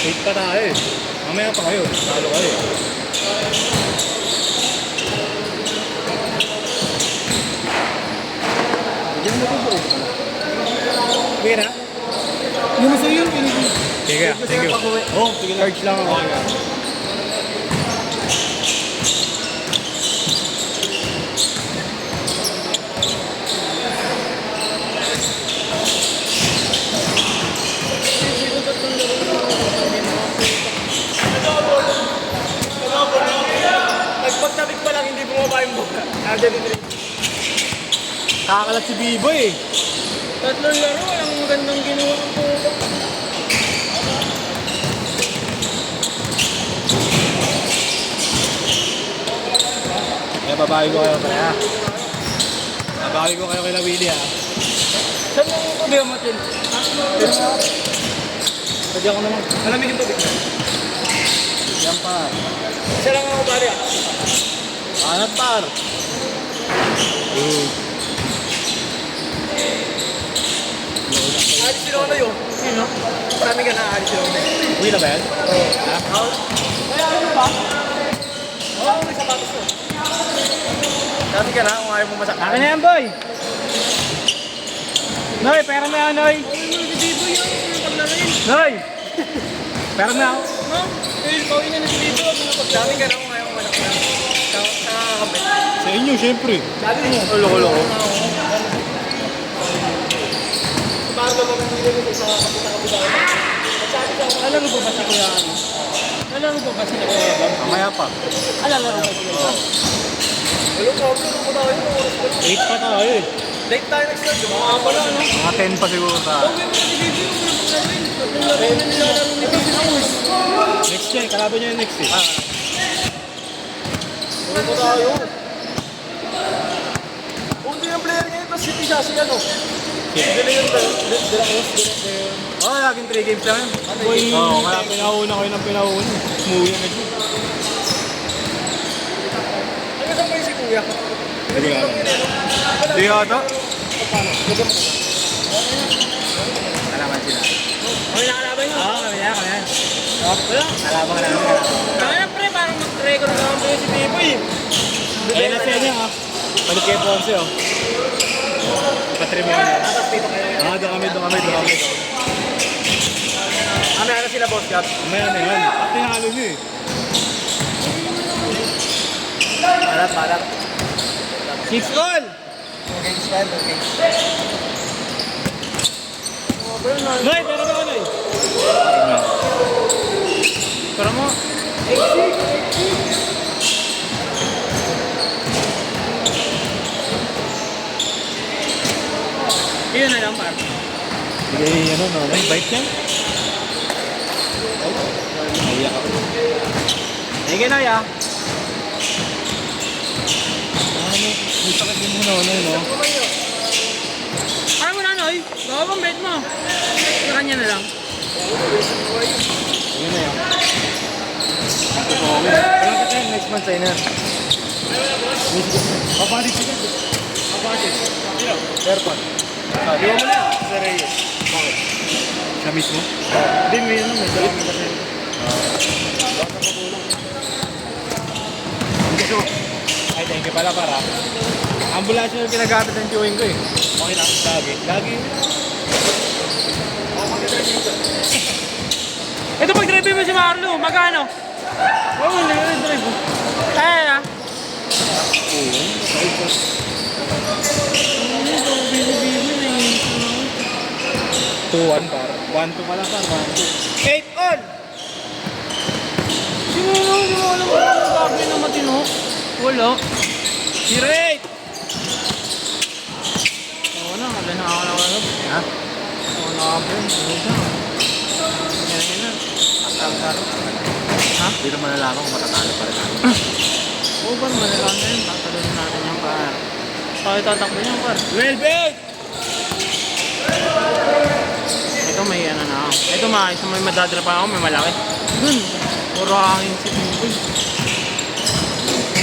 8 pa tayo eh. Mamaya pa kayo. Talo kayo. Bigyan mo ito bro. Pira? Yung masaya yun, Sige, thank you. Oh, sige na. Charge lang ako. Nagpagtabik pa lang, hindi bumaba yung boka. Kakalat si Biboy eh. Tatlong laro, ang magandang ginawa ko. Kaya babawi ko kayo pala ha. Babawi ko kayo kay Willie ha. Saan mo ko ba matin? Sadya ko naman. Malamig yung tubig. Yan par. Isa lang ako pare ah. Anat par. Alis sila na yun. Sino? Sabi ka na alis sila na yun. Uwi na ba yan? Oo. Ha? Kaya ano ba? Oo, may sapatos ko. Sabi ka na kung ayaw mo masaktan. Akin na yan, boy! Noy, pera na yan, Noy! Noy! Pera na ako. No? Eh, pawin na na si Bibo. Sabi ka na kung ayaw mo masaktan. Sa kakabit. Sa inyo, syempre. Sabi mo. Loko-loko. Paano ba kung hindi nito sa kapita-kapita? Sabi ko, alam mo ba si Kuya ano? Alam mo ba si Kuya Bob? Mamaya pa. Alam mo ba si Kuya Bob? Hello, Pablo. Ano po tayo? 8 pa tayo eh. Late tayo nag-start. Mga pala, ano? Mga 10 pa siguro tayo. Okay mo si Bibo yung naglaro. Tatlong laro na nilalaro ni Bibo na us. Next year, kalaban niya yung next eh. Ano po tayo? Kung hindi yung player ngayon, tapos City siya, si ano? Dila yung Oh, laging 3 games lang yun. Oo, kaya pinauna ko yun ang pinauna. Umuwi na siya. Ano sa may si Kuya? Hindi ka alam. Hindi ka ata? Kalaban sila. Okay, nakalaban nyo? Oo, kami yan. Wala. Kalaban ka namin. Kaya pre, parang mag-record na naman si Bibo eh. Ayun na siya niya ha. Balik kay Ponce oh. Patrimonio. Ah, doon kami. Kami ano sila, boss Gab? Mamaya na yun. At tinalo niyo eh. Balat. 6 goal! Okay, stand, okay. Noy, pero ba ka Noy? Pero mo, yun na lang, par. Sige, ano, no? May bite yan? Naiyak ako. Sige na, ya. May sakit din mo no, no? Ano mo na, Noy? Gawa bang bet mo? Sa kanya na lang. Ayun na yan. Wala ka tayo, next month sa'yo na. Papalit siya. Papalit. Airpod. Sabi mo na. Sa Reyes. Bakit? Siya mismo? Hindi, may ano, may dalawa na kasi. Baka pagulang. Gusto. Ay, thank you pala para. Ambulansya yung ginagamit ng viewing ko eh. Okay na, lagi. Ito pag drive mo si Marlo, magkano? Oo, hindi drive mo. Kaya na. Ito, bibo na yun. 2-1 par. 1-2 pala par, 1-2. 8 on! Sino alam mo ang gagawin na matino? Wala. 0-8! Oo na, wala na ako na wala. Ha? Oo na ako yun. Yan na. Ang laro. Ha? Hindi naman nalaman kung matatalo pa rin natin. Oo ba, malalang na yun. Tatalunin natin yung par. Tayo tatakbo niyan, par. 12-8! Ito may ano na ako. Ito may madadra pa ako, may malaki. Dun, puro hangin si Pimpul.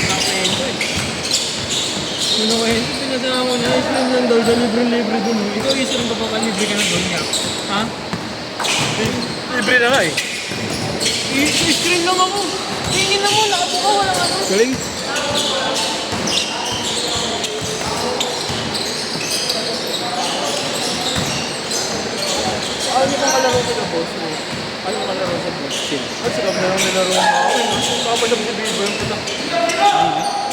Nakwento eh. Nakwento, pinasama ko niya. Islam lang daw, libre-libre dun. Ikaw isa rin ba baka libre ka na dun nga? Ha? Libre na nga eh. I-screen lang ako. Tingin na mo, nakapo ka, walang ano. Galing. Ano yung kalaro ko na boss mo? Ano yung kalaro sa boss? Ay, sarap na lang nilaro mo ako. Kapalab si Bibo yung puta.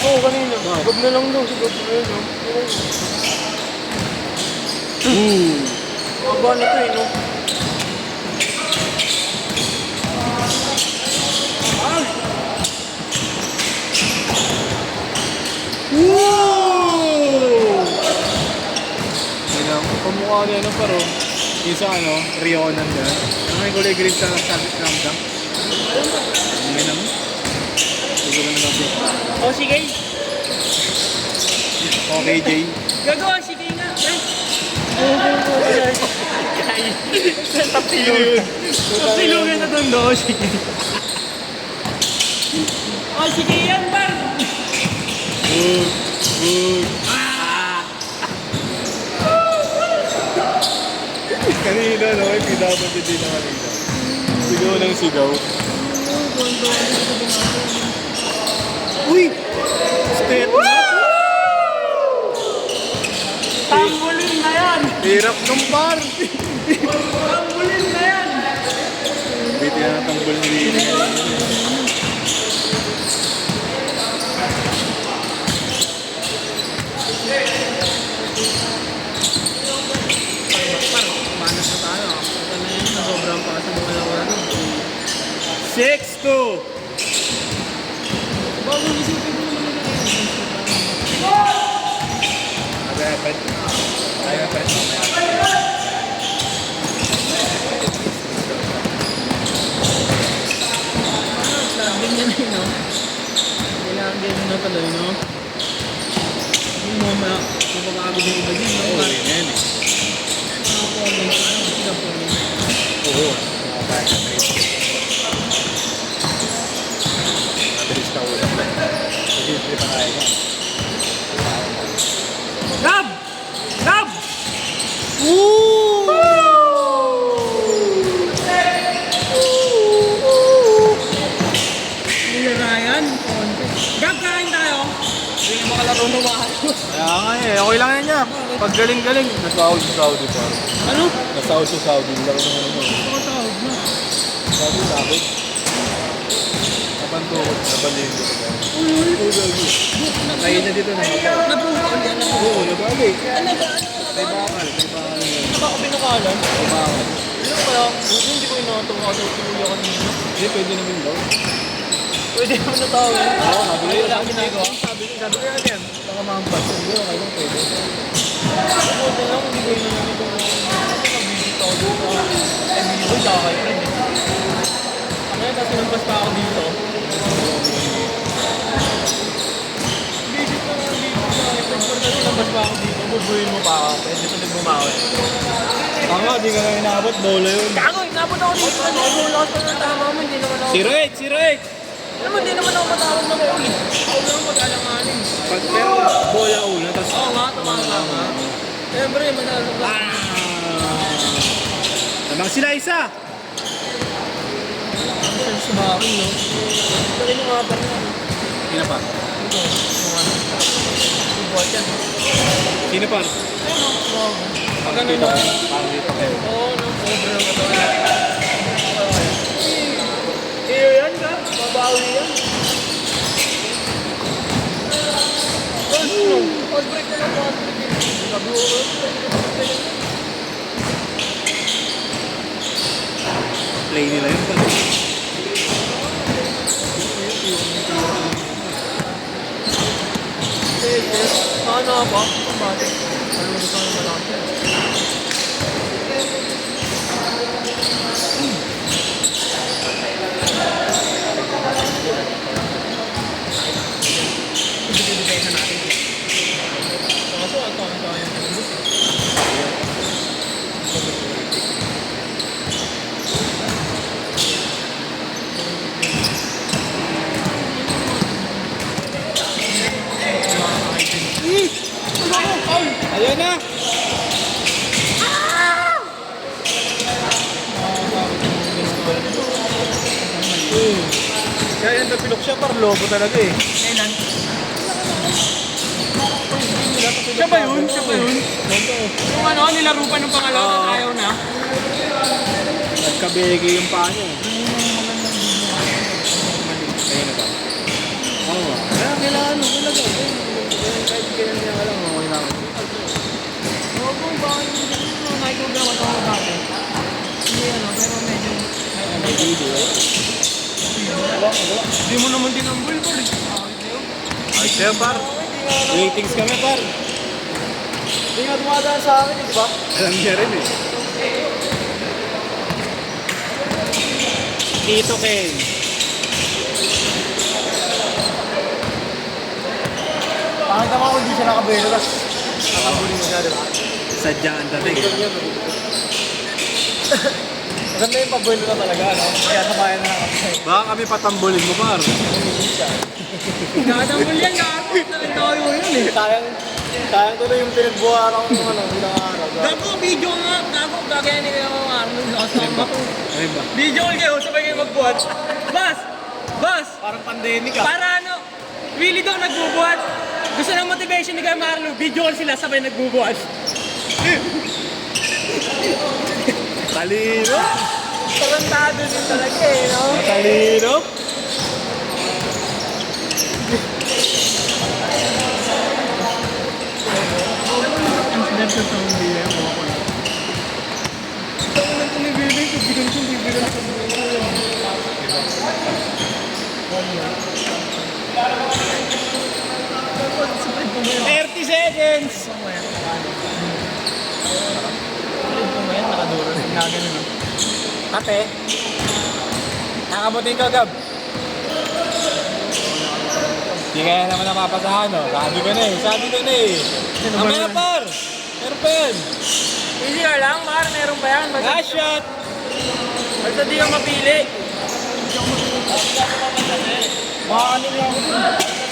Oo, kanina. Gab na lang daw. Gab na lang. Maba na to eh, no? Woo! Yun ang pamukha niya ano paro. Yung sa ano, Rionan niya. Ano yung kulay green sa Sabit Ramdam? Ano yun naman? Hindi ko na natin. O, sige. Okay, Jay. Gagawa, sige nga. Tapilungan na doon, no? Sige. O, sige yan, bar. Good. Good. Kanina, no? May pinapan din na kanina. Sigaw ng sigaw. Uy! Step na! Tambulin na yan. Hirap ng bar! Tambulin na yan. Hindi tinatambol ni Lili. Manas na tayo. Ito na yun, sobrang pa sa mga lawan. 6-2! Bago isipin mo naman na yun. Nag-repet. Nag-repet. Sabi niya na yun, no? Kailangan din na tuloy, no? Yung mga mapapagod yung iba din, no? Oo, yun yan eh. Oo. Mabilis ka ulam na. Hindi pa kaya yan. Gab! Gab! Ryan, Gab, kain tayo. Hindi na makalaro na maayos. Kaya nga eh, okay lang yan niya. Pag galing-galing, nasahod sa Saudi pa. Ano? Nasahod sa Saudi, lang naman mo. Nakatawag na. Sabi sahod. Napantukot, nabalindo ko ba? Kaya niya dito na. Naprove ko yan. Oo, nabali. Ano ba? May bakal, may bakal yan. Ano ba ako pinakalan? May bakal. Ano kaya? Hindi ko inatawa sa tuloy ako nila. Hindi, pwede naman daw. Pwede naman natawag. Oo, nabili. Wala akong ginagawa. Sabi ko yan yan. Baka mampas. Hindi, okay lang pwede. Buti lang, hindi ko inanamit ko. Nag-visit ako dito. Hindi ko kay friend eh. Ano yun, tapos sinampas pa ako dito. Visit na nga dito sa kay friend. Pagka sinampas pa ako dito, bubuhin mo pa ako. Pwede tuloy bumawi. Tama, di ka lang inabot. Bola yun. Gago, inabot ako dito. Nagulat ko ng tama mo, hindi naman ako. Si Rick! Alam mo, hindi naman ako matawag na ulit. Ako lang mag-alanganin. Pero bola una, tapos... Oo nga, tama nga. Siyempre, manalo ka. Namang sila isa! Ang sense sa akin, no? Kanino nga pa rin ano? Sino pa? Ito, yung ano. Yung buhat yan. Sino pa? Ayun, no? Pag ano Dito na. kayo. Parang dito kayo. Oo, no? Sobrang katawan. Iyo yan, ka? Babawi yan. Pause break na lang, pause break. Sabi ko, Play nila yun. ano ba? Bakit? Ano mo sa malaki? Ibigay na natin. Kaso, ito ang kaya ng bus. Ayan na! Kaya yung napilok siya, par lobo talaga eh. Kailan? Siya ba yun? Siya ba yun? Yung ano, nilaro pa nung pangalawa, tapos ayaw na. Nagkabege yung paa niya. Ayun na ba? Oo. Kaya kailangan mo talaga. Kahit ganyan niya ka lang, okay lang. Oo, kung bakit yung microgram at ako dati. Hindi ano, pero medyo... May video eh. Hindi mo naman din ang bull, par. Ay, siya par. Ratings kami par. Hindi nga dumadaan sa akin, di ba? Alam niya rin eh. Tito Ken. Pakita mo kung hindi siya nakabelo, tapos nakabuli mo siya, di ba? Sadyang ang dating. Maganda yung pabuelo na talaga, no? Kaya sabayan na ako sa'yo. Baka kami patambulin mo par. Nakatambol yan, gago. Nakitayo yun eh. Sayang tuloy yung pinagbuharan ko ng ano, ilang araw. Gago, video nga. Gago, gagaya ni kayo mga araw. Nakasama ko. Ay ba? Video call kayo, sabay kayo magbuhat. Bas! Bas! Parang pandemic ah. Para ano, Willie daw nagbubuhat. Gusto ng motivation ni Kuya Marlo, video call sila sabay nagbubuhat. Talino. Tarantado din talaga eh, no? Talino. Incident sa itong biya mo ako na. Ito ko lang itong ibibig, ibigan ko, ibigan ko. 30 seconds! Nakaduro rin na ganun. Ate, nakabutin ka, Gab. Hindi kaya naman napapasahan no? Sabi ko na eh. Mamaya par! Meron pa yan. Easy ka lang, Mar. Meron pa yan. Last shot! Basta di ka mapili. Baka kanila ako.